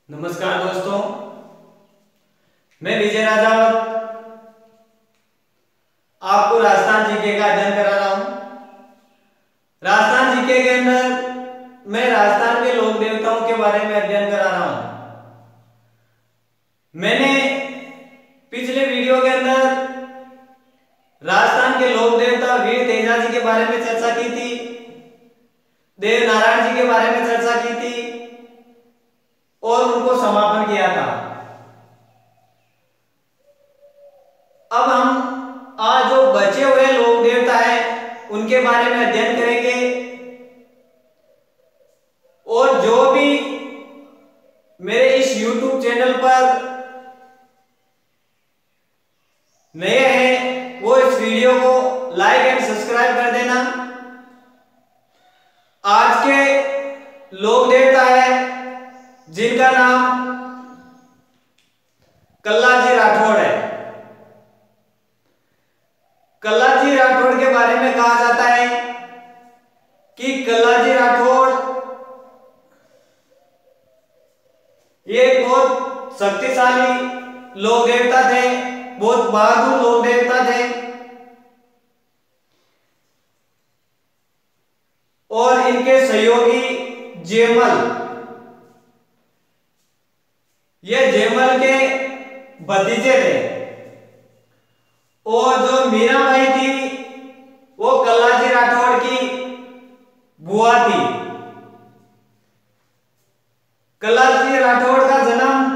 नमस्कार दोस्तों, मैं विजय राजावत आपको राजस्थान जीके का अध्ययन करा रहा हूं। राजस्थान जीके के अंदर मैं राजस्थान के लोक देवताओं के बारे में अध्ययन करा रहा हूं। मैंने पिछले वीडियो के अंदर राजस्थान के लोक देवता वीर तेजा जी के बारे में चर्चा की थी, देव नारायण जी के बारे में चर्चा की थी और उनको समापन किया था। अब हम आज जो बचे हुए लोक देवता हैं उनके बारे में अध्ययन करेंगे और जो भी मेरे इस YouTube चैनल पर नए हैं वो इस वीडियो को लाइक एंड सब्सक्राइब कर देना। आज के लोक देवता है जिनका नाम कल्लाजी राठौड़ है। कल्लाजी राठौड़ के बारे में कहा जाता है कि कल्लाजी राठौड़ ये बहुत शक्तिशाली लोक देवता थे, बहुत बहादुर लोक देवता थे और इनके सहयोगी जेमल, ये जेमल के भतीजे थे और जो मीराबाई थी वो कल्लाजी राठौड़ की बुआ थी। कल्लाजी राठौड़ का जन्म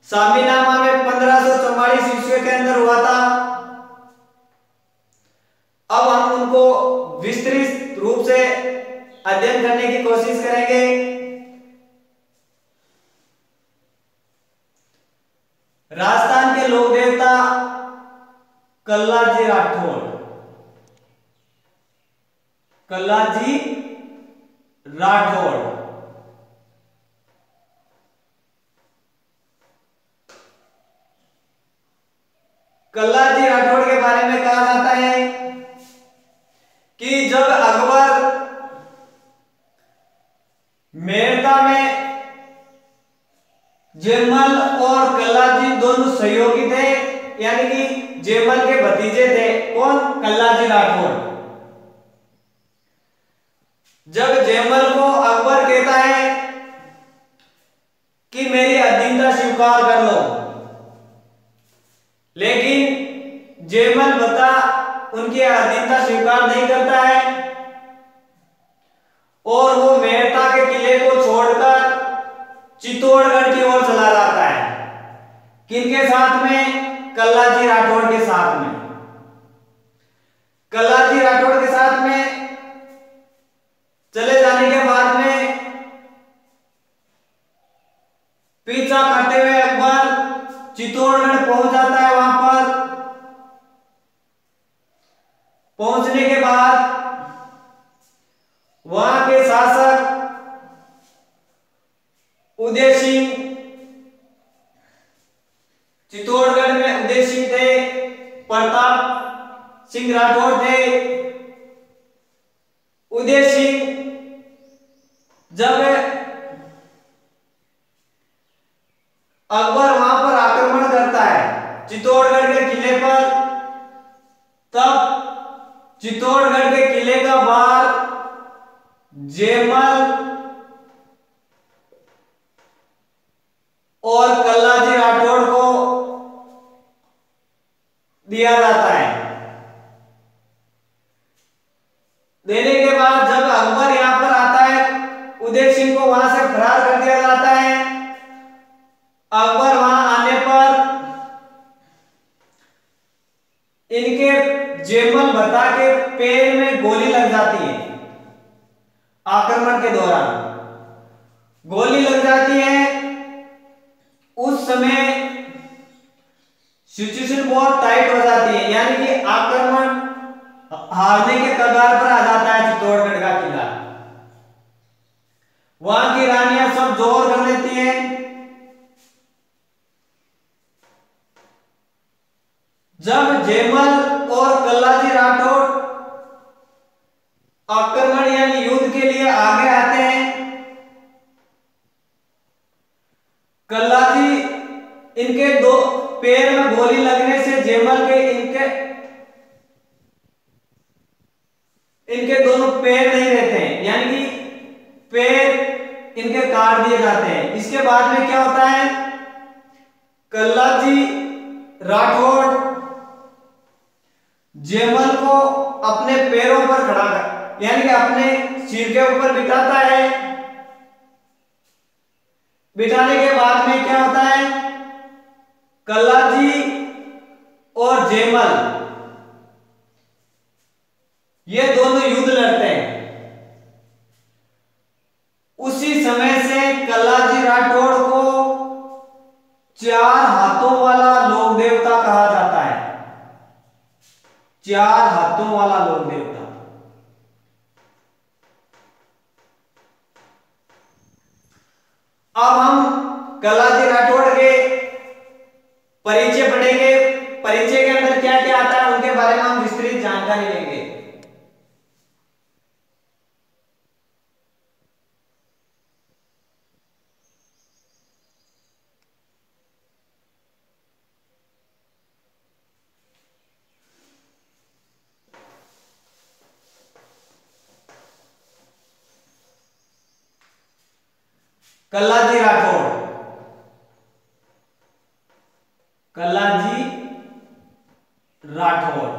सामीनामा में 1544 ईस्वी के अंदर हुआ था। अब हम उनको विस्तृत रूप से अध्ययन करने की कोशिश करेंगे। राजस्थान के लोक देवता कल्लाजी राठौड़, कल्लाजी राठौड़ कल्लाजी राठौड़ के बारे में कहा जाता है कि जब अकबर मेड़ता में जेमल और कल्लाजी दोनों सहयोगी थे, यानी कि जेमल के भतीजे थे। कौन? कल्लाजी राठौड़। जब जेमल को अकबर कहता है कि मेरी अधीनता स्वीकार कर लो, लेकिन जेमल बता उनकी अधीनता स्वीकार नहीं करता है और वो मेड़ता के किले को छोड़कर चित्तौड़गढ़ की ओर चला जाता है। किनके साथ में? कल्लाजी राठौड़ के साथ में। कल्लाजी राठौड़ के साथ में चले जाने के बाद में पीछा करते हुए अकबर चित्तौड़गढ़ पहुंच जाता है। वहां पर पहुंचने के बाद वहां के शासक उदय सिंह, चित्तौड़गढ़ में उदय सिंह थे, प्रताप सिंह राठौड़ थे। उदय सिंह जब अकबर वहां पर आक्रमण करता है चित्तौड़गढ़ के किले पर, तब चित्तौड़गढ़ के किले का बार जेमल और कल्लाजी राठौड़ को दिया जाता है। देने के बाद जब अकबर यहां पर आता है, उदय सिंह को वहां से फरार कर दिया जाता है। अकबर वहां आने पर इनके जेमल भता के पैर में गोली लग जाती है। आक्रमण के दौरान गोली लग जाती है। उस समय सिचुएशन बहुत टाइट हो जाती है, यानी कि आक्रमण हारने के कगार पर आ जाता है चित्तौड़गढ़ का किला। वहां की रानियां सब जोर कर लेती हैं। जब जेमल और कल्लाजी राठौड़ आक्रमण यानी युद्ध के लिए आगे आते हैं, इनके दो पैर में गोली लगने से जेमल के इनके दोनों पैर नहीं रहते हैं, यानी कि पैर इनके काट दिए जाते हैं। इसके बाद में क्या होता है, कल्लाजी राठौड़ जेमल को अपने पैरों पर खड़ा कर, यानी कि अपने सिर के ऊपर बिठाता है। बिठाने के बाद में क्या होता है, कल्लाजी और जेमल ये दोनों युद्ध लड़ते हैं। उसी समय से कल्लाजी राठौड़ को चार हाथों वाला लोक देवता कहा जाता है। चार हाथों वाला लोक देवता। अब हम कल्लाजी राठौड़ के परिचय पढ़ेंगे। परिचय के अंदर क्या क्या आता है उनके बारे में हम विस्तृत जानकारी लेंगे। कल्लाजी राठौड़, कल्लाजी राठौड़,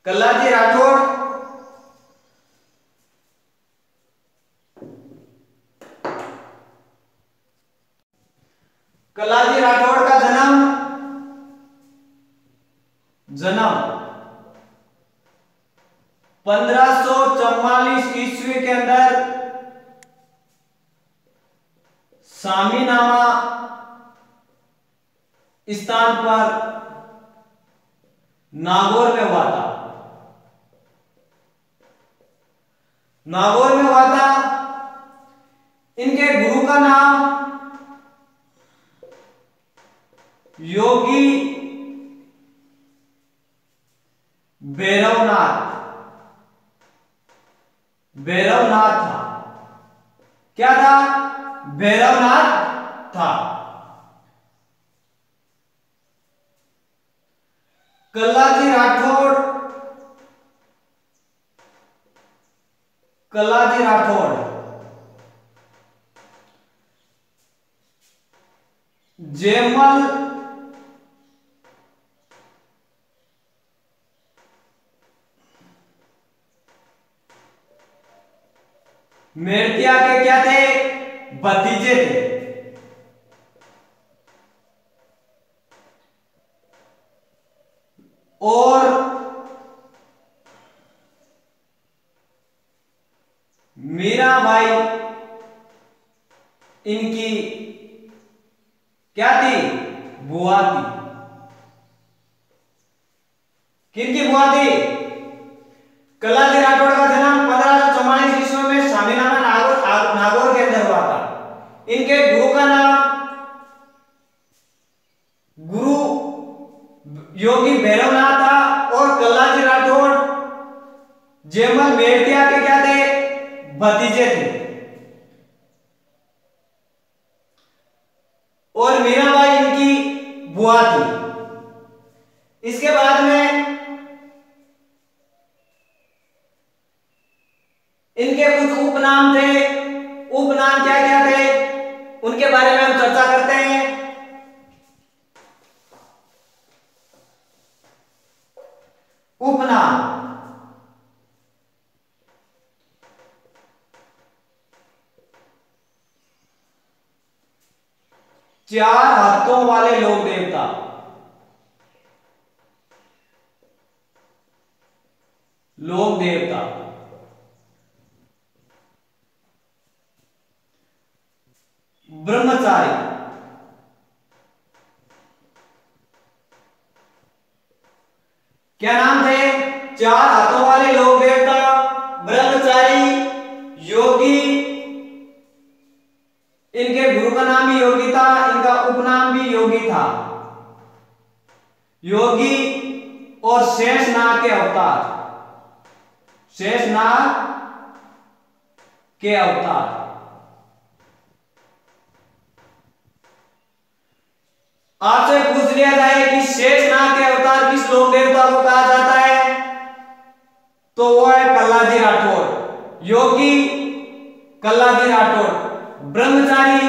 कल्लाजी राठौड़ कल्लाजी राठौड़ का जन्म 1544 ईस्वी के अंदर सामीनामा स्थान पर नागौर में हुआ था। नागौर में हुआ था। इनके गुरु का नाम योगी भैरवनाथ था। क्या था? भैरवनाथ था। कल्लाजी राठौड़ जेमल मेड़तिया के क्या थे? भतीजे थे। और मीराबाई इनकी क्या थी? बुआ थी। किनकी बुआ थी? कल्लाजी राठौड़ का जन्म 1544 ईस्वी में सामीनामा नागौर के अंदर हुआ था। इनके गुरु का नाम गुरु योगी भैरवनाथ था। और कल्लाजी राठौड़ जेमल मेड़तिया के क्या थे? भतीजे थे। और मीराबाई इनकी बुआ थी। इसके बाद में इनके कुछ उपनाम थे। उपनाम क्या क्या थे उनके बारे में हम चर्चा करते हैं। उपनाम चार हाथों वाले लोक देवता। लोक देवता ब्रह्मचारी, क्या नाम थे? चार हाथों वाले लोक देवता, ब्रह्मचारी, योगी। इनके गुरु का नाम भी योगी था। इनका उपनाम भी योगी था। योगी और शेषनाग के अवतार। शेषनाग के अवतार। आपसे पूछ लिया जाए कि शेषनाग के अवतार किस लोक देवता को कहा जाता है, तो वो है कल्लाजी राठौर। योगी कल्लाजी राठौर, ब्रह्मचारी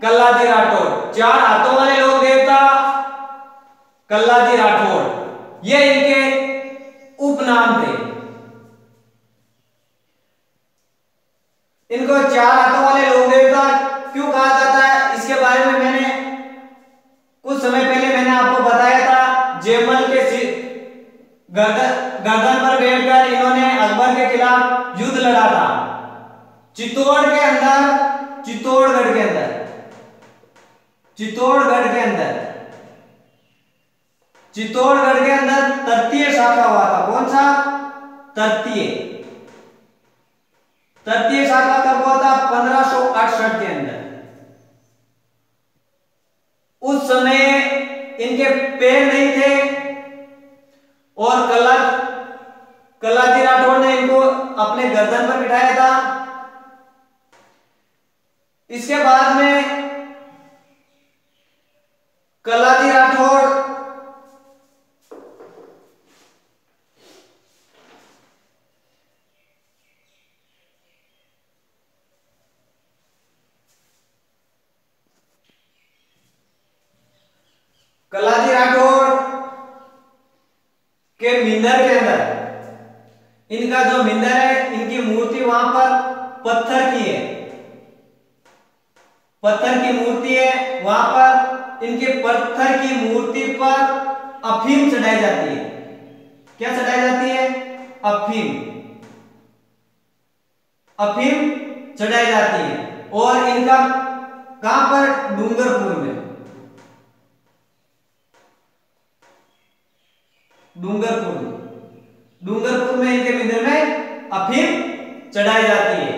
कल्लाजी राठौर, चार हाथों वाले लोक देवता कल्लाजी राठौर, ये इनके उपनाम थे। इनको चार हाथों वाले लोक देवता क्यों कहा जाता है, इसके बारे में मैंने कुछ समय पहले मैंने आपको बताया था। जयमल के गर्दन पर बैठकर इन्होंने अकबर के खिलाफ युद्ध लड़ा था। चित्तौड़गढ़ के अंदर तृतीय शाखा हुआ था। कौन सा? तृतीय शाखा कब हुआ था? 1568 के अंदर। उस समय इनके पैर नहीं थे और कल्लाजी राठौर ने इनको अपने गर्दन पर बिठाया था। इसके बाद में कल्लाजी राठौर के मिंदर के अंदर, इनका जो मिंदर है, इनकी मूर्ति वहां पर पत्थर की है, पत्थर की मूर्ति है। वहां पर इनके पत्थर की मूर्ति पर अफीम चढ़ाई जाती है। क्या चढ़ाई जाती है? अफीम चढ़ाई जाती है। और इनका कहां पर? डूंगरपुर में। डूंगरपुर में इनके मंदिर में अफीम चढ़ाई जाती है।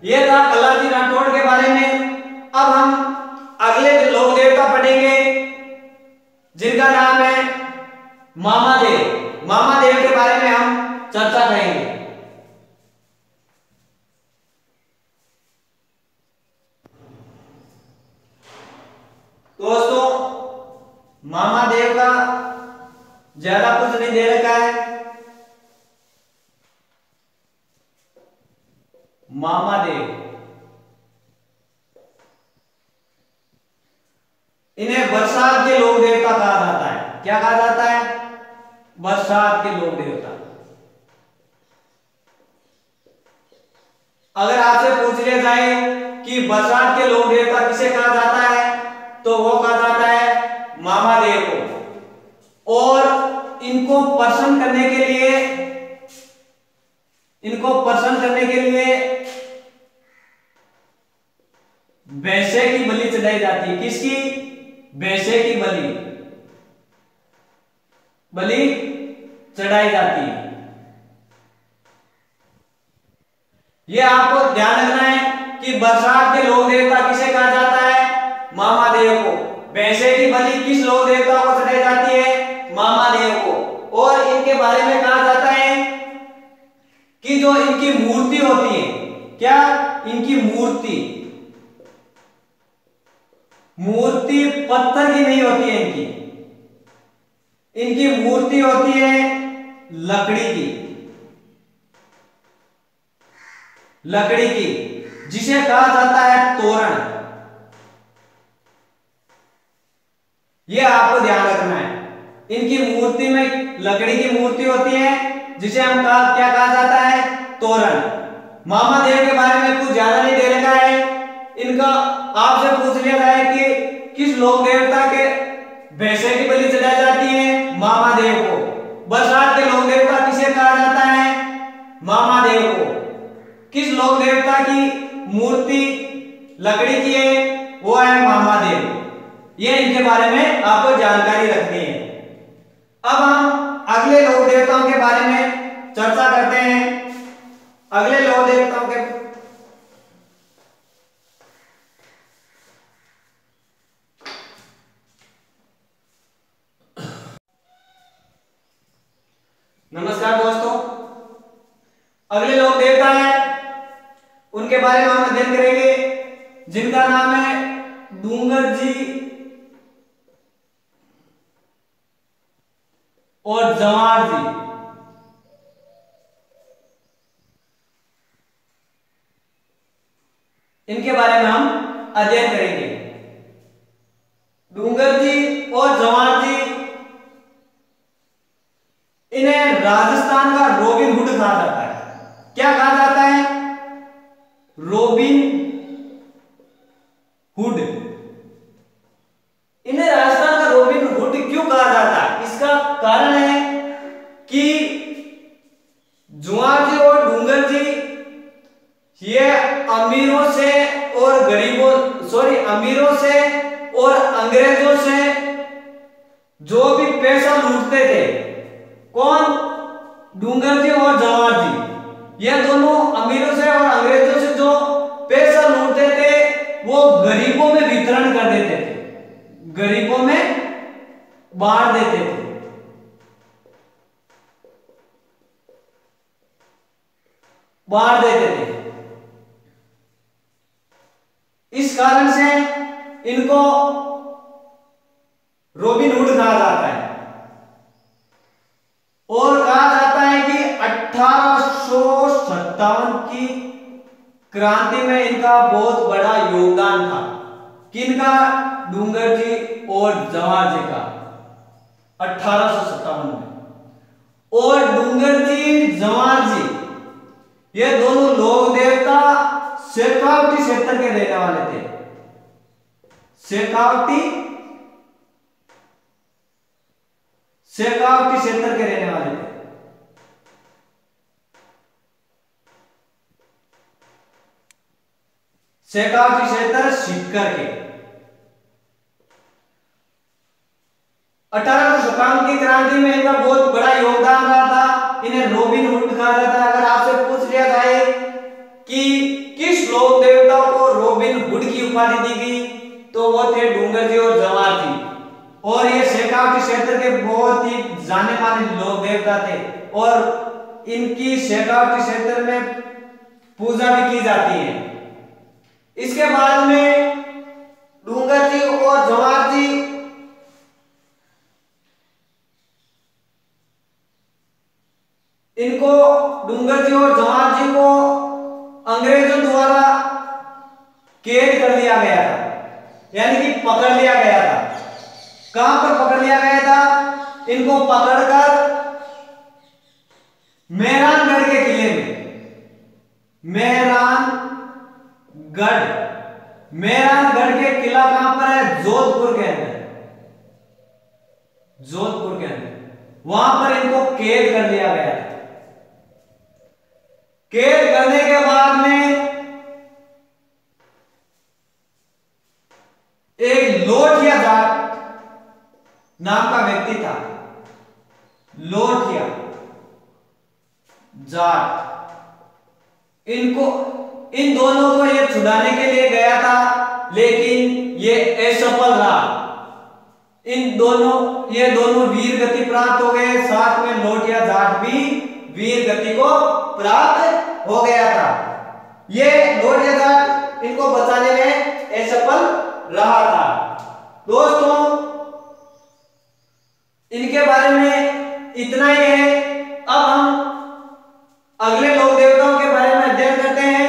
यह था कल्लाजी राठौड़ के बारे में। अब हम अगले लोक देवता पढ़ेंगे जिनका नाम है मामादेव। मामादेव के बारे में हम चर्चा करेंगे। दोस्तों, मामादेव का ज्यादा कुछ नहीं दे रखा है। मामादेव, इन्हें बरसात के लोक देवता कहा जाता है। क्या कहा जाता है? बरसात के लोक देवता। अगर आपसे पूछ लिया जाए कि बरसात के लोक देवता किसे कहा जाता है, तो वो कहा जाता है मामादेव को। और इनको प्रसन्न करने के लिए वैसे की बलि चढ़ाई जाती है। किसकी? वैसे की बलि चढ़ाई जाती है। यह आपको ध्यान रखना है कि बरसात के लोक देवता किसे कहा जाता है? मामादेव को। वैसे की बलि किस लोक देवता को चढ़ाई जाती है? मामादेव को। और इनके बारे में कहा जाता है कि जो इनकी मूर्ति होती है, क्या? इनकी मूर्ति पत्थर की नहीं होती है। इनकी मूर्ति होती है लकड़ी की, जिसे कहा जाता है तोरण। यह आपको ध्यान रखना है। इनकी मूर्ति में लकड़ी की मूर्ति होती है, जिसे हम क्या कहा जाता है? तोरण। मामादेव के बारे में कुछ ज्यादा नहीं दे रखा है। इनका आपसे पूछ लिया जाए कि किस लोक देवता के भैंसे की बलि चढ़ाई जाती है? मामादेव को। बरसात के लोक देवता किसे कहा जाता है? मामादेव को। किस लोक देवता की मूर्ति लकड़ी की है? वो है मामादेव। ये इनके बारे में आपको जानकारी रखनी है। अब हम अगले लोक देवताओं के बारे में चर्चा करते हैं। अगले लोक देवताओं के नमस्कार दोस्तों, अगले लोक देवता हैं, उनके बारे में हम अध्ययन करेंगे, जिनका नाम है डूंगर जी और जवार जी, इनके बारे में हम अध्ययन करेंगे। डूंगर जी और जवार जी, इन्हें राजस्थान का रॉबिन हुड कहा जाता है। क्या कहा जाता है? Robin hood. इन्हें राजस्थान का रॉबिन हुड क्यों कहा जाता है? इसका कारण है कि जवार जी और डूंगर जी ये अमीरों से और अमीरों से और अंग्रेजों से जो भी पैसा लूटते थे, कौन? डूंगर जी और जवार जी, ये दोनों अमीरों से और अंग्रेजों से जो पैसा लूटते थे वो गरीबों में वितरण कर देते थे, गरीबों में बांट देते थे। इस कारण से इनको रॉबिन हुड कहा जाता है। और कहा जाता है कि 1857 की क्रांति में इनका बहुत बड़ा योगदान था। किनका? डूंगर जी और जवाहर जी का, 1857 में। और डूंगर जी, जवाहर जी, ये दोनों लोक देवता शेखावटी क्षेत्र के रहने वाले थे। शेखावटी क्षेत्र के रहने वाले थे। शेखावटी क्षेत्र सीकर के। 1857 की क्रांति में इनका बहुत बड़ा योगदान रहा था। इन्हें रॉबिन हुड कहा जाता है। अगर आपसे पूछ लिया जाए कि किस लोक देवता को रॉबिन हुड की उपाधि दी गई, तो वो थे डूंगर जी और जवाहर जी। और ये शेखावटी क्षेत्र के बहुत ही जाने माने लोक देवता थे और इनकी शेखावटी क्षेत्र में पूजा भी की जाती है। इसके बाद में डूंगर जी और जवाहर जी डूंगर जी और जवाहर जी को अंग्रेजों द्वारा कैद कर लिया गया था, यानी कि पकड़ लिया गया था। कहां पर पकड़ लिया गया था? इनको पकड़कर मेहरानगढ़ के किले में, मेहरानगढ़ के किला कहां पर है? जोधपुर के अंदर, वहां पर इनको कैद कर लिया गया था। कैद करने के बाद में एक लोठिया जाट नाम का व्यक्ति था। लोठिया जाट, इन दोनों को ये छुड़ाने के लिए गया था, लेकिन ये असफल रहा। ये दोनों वीर गति प्राप्त हो गए। साथ में लोठिया जाट भी वीर गति को प्राप्त हो गया था। ये लोठिया जाट इनको बचाने में असफल रहा था। दोस्तों, इनके बारे में इतना ही है। अब हम अगले लोक देवताओं के बारे में अध्ययन करते हैं।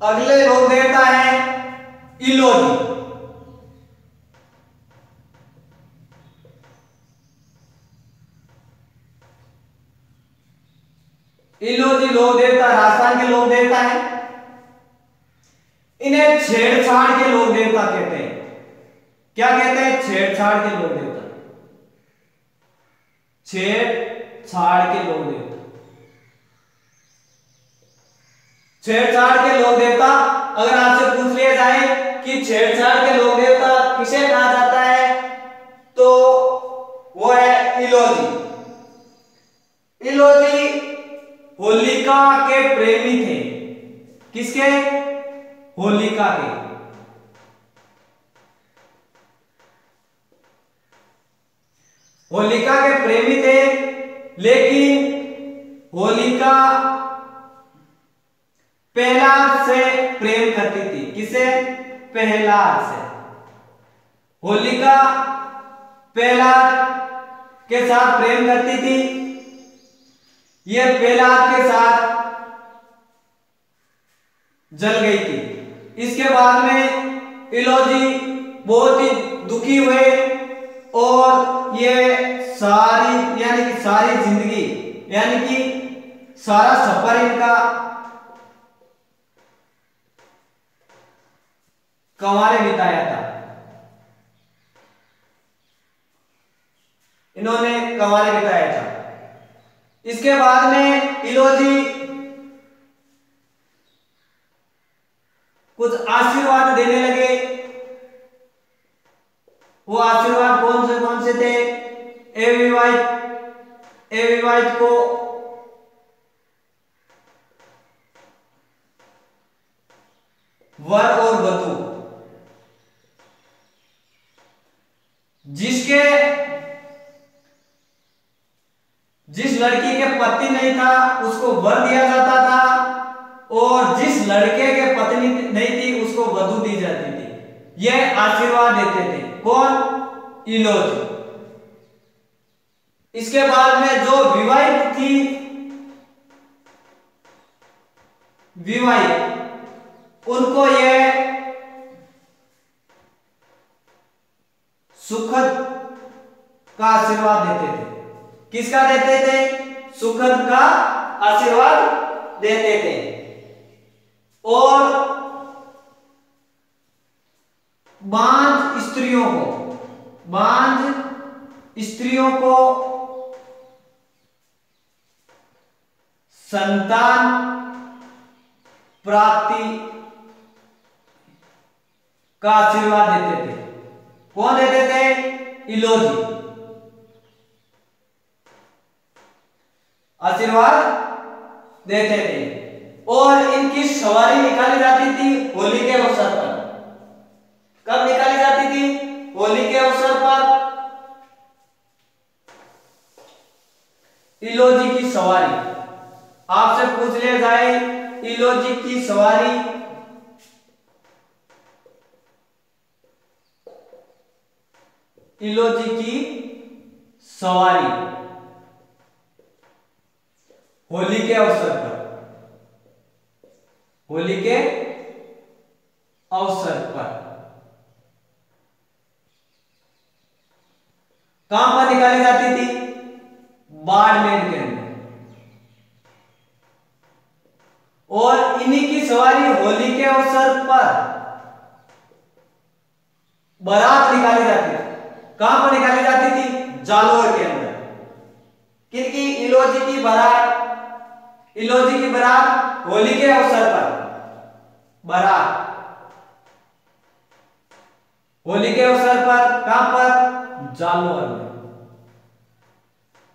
अगले लोक देवता है इलोजी। इलोजी लोक देवता राजस्थान के लोक देवता है। इन्हें छेड़छाड़ के लोक देवता कहते हैं। क्या कहते हैं? छेड़छाड़ के लोक देवता। छेड़छाड़ के लोक देवता। छेड़छाड़ के लोक देवता, अगर आपसे पूछ लिया जाए कि छेड़छाड़ के लोक देवता किसे कहा जाता है, तो वो है इलोजी। इलोजी होलिका के प्रेमी थे। किसके? होलिका के। होलिका के प्रेमी थे, लेकिन होलिका प्रहलाद से प्रेम करती थी। किसे? प्रहलाद से। होलिका प्रहलाद के साथ प्रेम करती थी। यह प्रहलाद के साथ जल गई थी। इसके बाद में इलोजी बहुत ही दुखी हुए और ये सारी यानी कि सारी जिंदगी यानी कि सारा सफर इनका कंवारे बिताया था। इन्होंने कंवारे बिताया था। इसके बाद में इलोजी कुछ आशीर्वाद देने लगे। वो आशीर्वाद कौन से थे? अविवाहित को वर और वधू, जिस लड़की के पति नहीं था उसको वर दिया जाता था और जिस लड़के के पत्नी नहीं थी उसको वधू दी जाती थी। यह आशीर्वाद देते थे। कौन? इलोजी। इसके बाद में जो विवाहित थी, उनको यह सुखद का आशीर्वाद देते थे। किसका देते थे? सुखद का आशीर्वाद देते थे। और बांझ स्त्रियों को संतान प्राप्ति का आशीर्वाद देते थे। कौन देते थे? इलोजी आशीर्वाद देते थे। और इनकी सवारी निकाली जाती थी होली के अवसर पर। कब निकाली जाती थी? होली के अवसर पर। इलोजी की सवारी आपसे पूछ लिया जाए, इलोजी की सवारी होली के अवसर पर, कहां पर निकाली जाती थी? बाड़मेर के अंदर। और इन्हीं की सवारी होली के अवसर पर बारात निकाली जाती थी। कहां पर निकाली जाती थी? जालोर के अंदर। किनकी? इलोजी की बारात होली के अवसर पर बारात होली के अवसर पर कहां पर?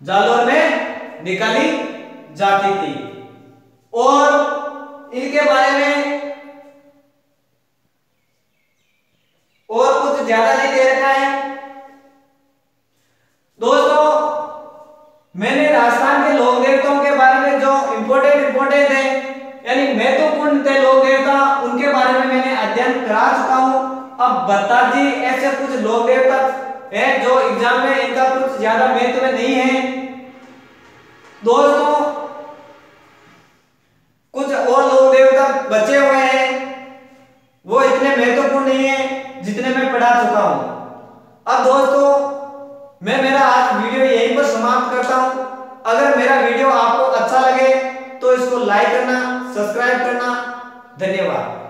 जालोर में निकाली जाती थी। और इनके बारे में और कुछ ज्यादा नहीं दे रखा है। दोस्तों, मैंने राजस्थान के लोक देवताओं के बारे में जो इंपोर्टेंट है यानी महत्वपूर्ण थे लोक देवता, उनके बारे में मैंने अध्ययन करा चुका हूं। अब बता जी ऐसे कुछ लोक देवता है जो एग्जाम में इनका कुछ ज्यादा महत्व नहीं है। दोस्तों, कुछ और लोक देवता बचे हुए हैं, वो इतने महत्वपूर्ण नहीं है जितने मैं पढ़ा चुका हूं। अब दोस्तों, मैं मेरा आज वीडियो यहीं पर समाप्त करता हूं। अगर मेरा वीडियो आपको अच्छा लगे तो इसको लाइक करना, सब्सक्राइब करना। धन्यवाद।